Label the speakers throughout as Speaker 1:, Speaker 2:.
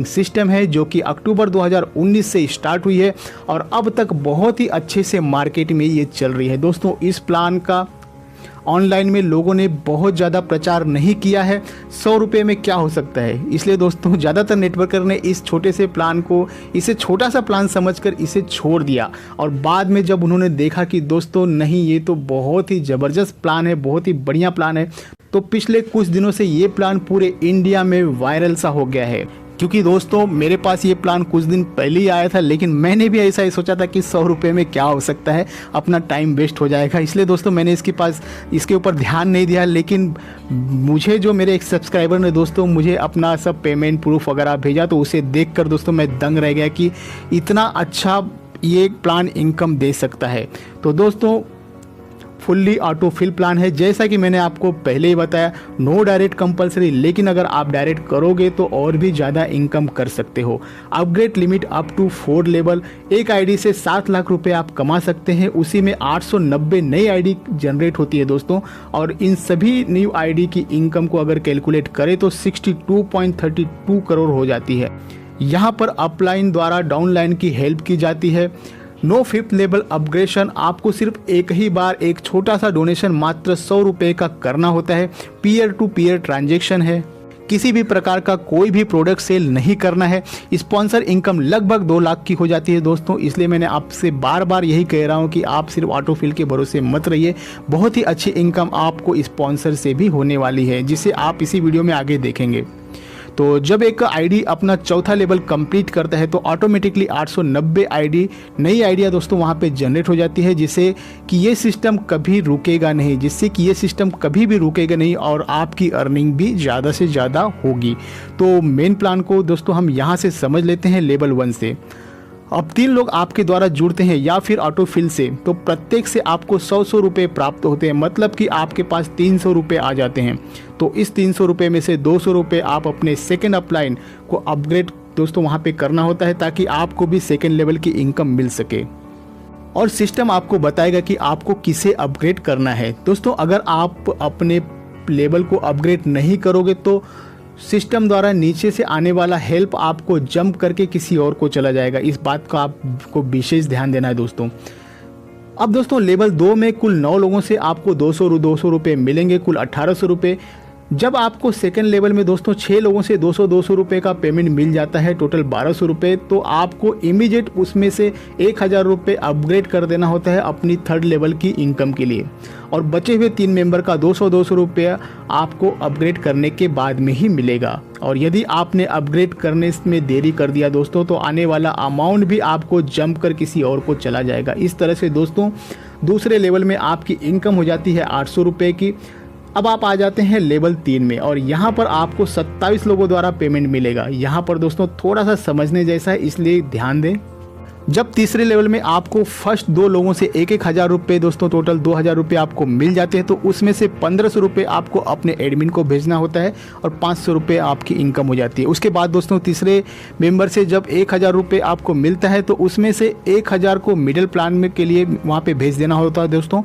Speaker 1: System है जो कि अक्टूबर 2019 से स्टार्ट हुई है और अब तक बहुत ही अच्छे से मार्केट में ये चल रही है। दोस्तों इस प्लान का ऑनलाइन में लोगों ने बहुत ज़्यादा प्रचार नहीं किया है। 100 रुपये में क्या हो सकता है, इसलिए दोस्तों ज़्यादातर नेटवर्कर ने इस छोटे से प्लान को इसे छोटा सा प्लान समझकर इसे छोड़ दिया। और बाद में जब उन्होंने देखा कि दोस्तों नहीं, ये तो बहुत ही ज़बरदस्त प्लान है, बहुत ही बढ़िया प्लान है, तो पिछले कुछ दिनों से ये प्लान पूरे इंडिया में वायरल सा हो गया है। क्योंकि दोस्तों मेरे पास ये प्लान कुछ दिन पहले ही आया था, लेकिन मैंने भी ऐसा ही सोचा था कि 100 रुपये में क्या हो सकता है, अपना टाइम वेस्ट हो जाएगा, इसलिए दोस्तों मैंने इसके ऊपर ध्यान नहीं दिया। लेकिन मुझे जो मेरे एक सब्सक्राइबर ने दोस्तों मुझे अपना सब पेमेंट प्रूफ वगैरह भेजा, तो उसे देखकर दोस्तों मैं दंग रह गया कि इतना अच्छा ये प्लान इनकम दे सकता है। तो दोस्तों फुल्ली ऑटो फिल प्लान है, जैसा कि मैंने आपको पहले ही बताया, नो डायरेक्ट कंपलसरी, लेकिन अगर आप डायरेक्ट करोगे तो और भी ज़्यादा इनकम कर सकते हो। Upgrade limit up to 4 level, एक आईडी से 7 लाख रुपए आप कमा सकते हैं, उसी में 890 नई आईडी जनरेट होती है दोस्तों। और इन सभी न्यू आईडी की इनकम को अगर कैलकुलेट करें तो 62.32 करोड़ हो जाती है। यहाँ पर अपलाइन द्वारा डाउनलाइन की हेल्प की जाती है। नो 5th लेवल अपग्रेडेशन, आपको सिर्फ एक ही बार एक छोटा सा डोनेशन मात्र 100 रुपये का करना होता है। पीयर टू पीयर ट्रांजैक्शन है, किसी भी प्रकार का कोई भी प्रोडक्ट सेल नहीं करना है। स्पॉन्सर इनकम लगभग 2 लाख की हो जाती है दोस्तों, इसलिए मैंने आपसे बार बार यही कह रहा हूं कि आप सिर्फ ऑटोफिल के भरोसे मत रहिए। बहुत ही अच्छी इनकम आपको स्पॉन्सर से भी होने वाली है, जिसे आप इसी वीडियो में आगे देखेंगे। तो जब एक आईडी अपना 4था लेवल कंप्लीट करता है तो ऑटोमेटिकली 890 आईडी नई आइडिया दोस्तों वहाँ पे जनरेट हो जाती है, जिससे कि ये सिस्टम कभी रुकेगा नहीं, और आपकी अर्निंग भी ज़्यादा से ज़्यादा होगी। तो मेन प्लान को दोस्तों हम यहाँ से समझ लेते हैं लेवल 1 से। अब 3 लोग आपके द्वारा जुड़ते हैं या फिर ऑटोफिल से, तो प्रत्येक से आपको 100 रुपये प्राप्त होते हैं, मतलब कि आपके पास 300 रुपये आ जाते हैं। तो इस 300 रुपये में से 200 रुपये आप अपने सेकेंड अपलाइन को अपग्रेड दोस्तों वहाँ पे करना होता है, ताकि आपको भी सेकेंड लेवल की इनकम मिल सके। और सिस्टम आपको बताएगा कि आपको किसे अपग्रेड करना है। दोस्तों अगर आप अपने लेवल को अपग्रेड नहीं करोगे तो सिस्टम द्वारा नीचे से आने वाला हेल्प आपको जंप करके किसी और को चला जाएगा। इस बात का आपको विशेष ध्यान देना है दोस्तों। अब दोस्तों लेवल 2 में कुल 9 लोगों से आपको 200 रुपये मिलेंगे, कुल 1800 रुपये। जब आपको सेकेंड लेवल में दोस्तों 6 लोगों से 200 रुपये का पेमेंट मिल जाता है, टोटल 1200 रुपये, तो आपको इमीडिएट उसमें से 1000 रुपये अपग्रेड कर देना होता है अपनी थर्ड लेवल की इनकम के लिए। और बचे हुए 3 मेंबर का 200 रुपये आपको अपग्रेड करने के बाद में ही मिलेगा। और यदि आपने अपग्रेड करने में देरी कर दिया दोस्तों, तो आने वाला अमाउंट भी आपको जंप कर किसी और को चला जाएगा। इस तरह से दोस्तों दूसरे लेवल में आपकी इनकम हो जाती है 800 रुपये की। अब आप आ जाते हैं लेवल 3 में, और यहाँ पर आपको 27 लोगों द्वारा पेमेंट मिलेगा। यहाँ पर दोस्तों थोड़ा सा समझने जैसा है, इसलिए ध्यान दें। जब तीसरे लेवल में आपको फर्स्ट 2 लोगों से 1,000 रुपये दोस्तों टोटल 2000 रुपये आपको मिल जाते हैं, तो उसमें से 1500 रुपये आपको अपने एडमिन को भेजना होता है और 500 रुपये आपकी इनकम हो जाती है। उसके बाद दोस्तों तीसरे मेंबर से जब 1000 रुपये आपको मिलता है, तो उसमें से 1000 को मिडिल प्लान में के लिए वहाँ पर भेज देना होता है दोस्तों।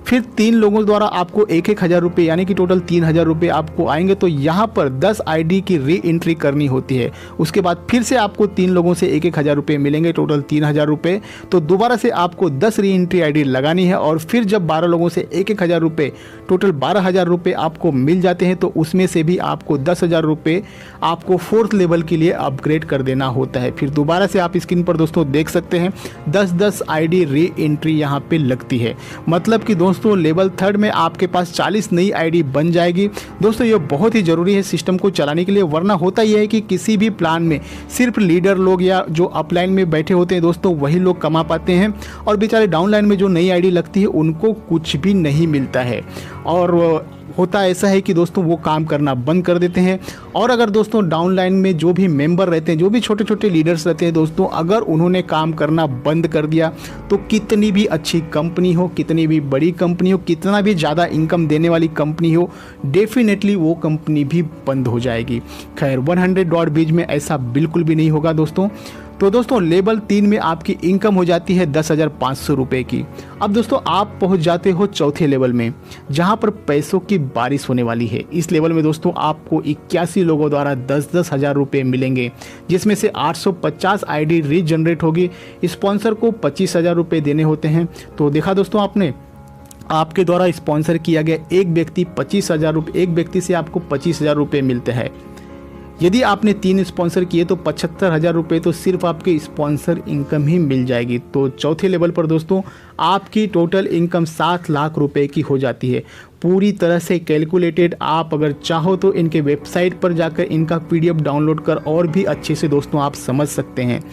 Speaker 1: फिर 3 लोगों द्वारा आपको 1000 रुपये यानी कि टोटल 3000 रुपये आपको आएंगे, तो यहाँ पर 10 आईडी की री एंट्री करनी होती है। उसके बाद फिर से आपको 3 लोगों से 1000 रुपये मिलेंगे, टोटल 3000 रुपये। तो दोबारा से आपको 10 री एंट्री आईडी लगानी है, और फिर जब 12 लोगों से 1000 रुपये टोटल 12000 रुपये आपको मिल जाते हैं, तो उसमें से भी आपको 10,000 रुपये आपको 4th लेवल के लिए अपग्रेड कर देना होता है। फिर दोबारा से आप स्क्रीन पर दोस्तों देख सकते हैं 10-10 आईडी री एंट्री यहाँ पे लगती है, मतलब कि दोस्तों लेवल 3 में आपके पास 40 नई आईडी बन जाएगी। दोस्तों ये बहुत ही ज़रूरी है सिस्टम को चलाने के लिए, वरना होता यह है कि किसी भी प्लान में सिर्फ लीडर लोग या जो अपलाइन में बैठे होते हैं दोस्तों वही लोग कमा पाते हैं, और बेचारे डाउनलाइन में जो नई आईडी लगती है उनको कुछ भी नहीं मिलता है। और होता ऐसा है कि दोस्तों वो काम करना बंद कर देते हैं। और अगर दोस्तों डाउनलाइन में जो भी मेंबर रहते हैं, जो भी छोटे छोटे लीडर्स रहते हैं दोस्तों, अगर उन्होंने काम करना बंद कर दिया, तो कितनी भी अच्छी कंपनी हो, कितनी भी बड़ी कंपनी हो, कितना भी ज़्यादा इनकम देने वाली कंपनी हो, डेफिनेटली वो कंपनी भी बंद हो जाएगी। खैर 100 डॉट बीज में ऐसा बिल्कुल भी नहीं होगा दोस्तों। तो दोस्तों लेवल 3 में आपकी इनकम हो जाती है 10,500 रुपये की। अब दोस्तों आप पहुंच जाते हो चौथे लेवल में, जहां पर पैसों की बारिश होने वाली है। इस लेवल में दोस्तों आपको 81 लोगों द्वारा 10-10 हज़ार रुपये मिलेंगे, जिसमें से 850 आईडी रीजनरेट होगी। स्पॉन्सर को 25,000 रुपये देने होते हैं। तो देखा दोस्तों आपने, आपके द्वारा स्पॉन्सर किया गया एक व्यक्ति 25,000 रुपये, एक व्यक्ति से आपको 25,000 रुपये मिलते हैं। यदि आपने 3 स्पॉन्सर किए तो 75,000 रुपये तो सिर्फ आपके स्पॉन्सर इनकम ही मिल जाएगी। तो चौथे लेवल पर दोस्तों आपकी टोटल इनकम 7 लाख रुपए की हो जाती है, पूरी तरह से कैलकुलेटेड। आप अगर चाहो तो इनके वेबसाइट पर जाकर इनका PDF डाउनलोड कर और भी अच्छे से दोस्तों आप समझ सकते हैं।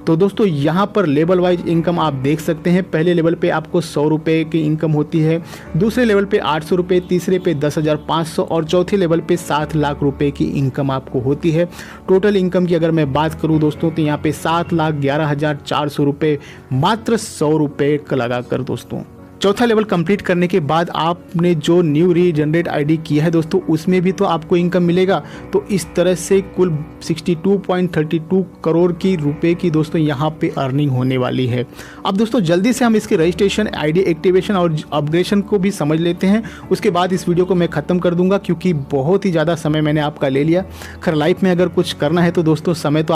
Speaker 1: तो दोस्तों यहाँ पर लेवल वाइज इनकम आप देख सकते हैं। पहले लेवल पे आपको 100 रुपये की इनकम होती है, दूसरे लेवल पे 800 रुपये, तीसरे पे 10,500 और चौथे लेवल पे 7 लाख रुपए की इनकम आपको होती है। टोटल इनकम की अगर मैं बात करूँ दोस्तों तो यहाँ पे 7,11,400 रुपये मात्र 100 रुपये का लगाकर दोस्तों। चौथा लेवल कंप्लीट करने के बाद आपने जो न्यू रीजनरेट आईडी किया है दोस्तों, उसमें भी तो आपको इनकम मिलेगा। तो इस तरह से कुल 62.32 करोड़ की रुपए की दोस्तों यहाँ पे अर्निंग होने वाली है। अब दोस्तों जल्दी से हम इसके रजिस्ट्रेशन, आईडी एक्टिवेशन और अपग्रेडेशन को भी समझ लेते हैं। उसके बाद इस वीडियो को मैं ख़त्म कर दूंगा, क्योंकि बहुत ही ज़्यादा समय मैंने आपका ले लिया। खैर लाइफ में अगर कुछ करना है तो दोस्तों समय तो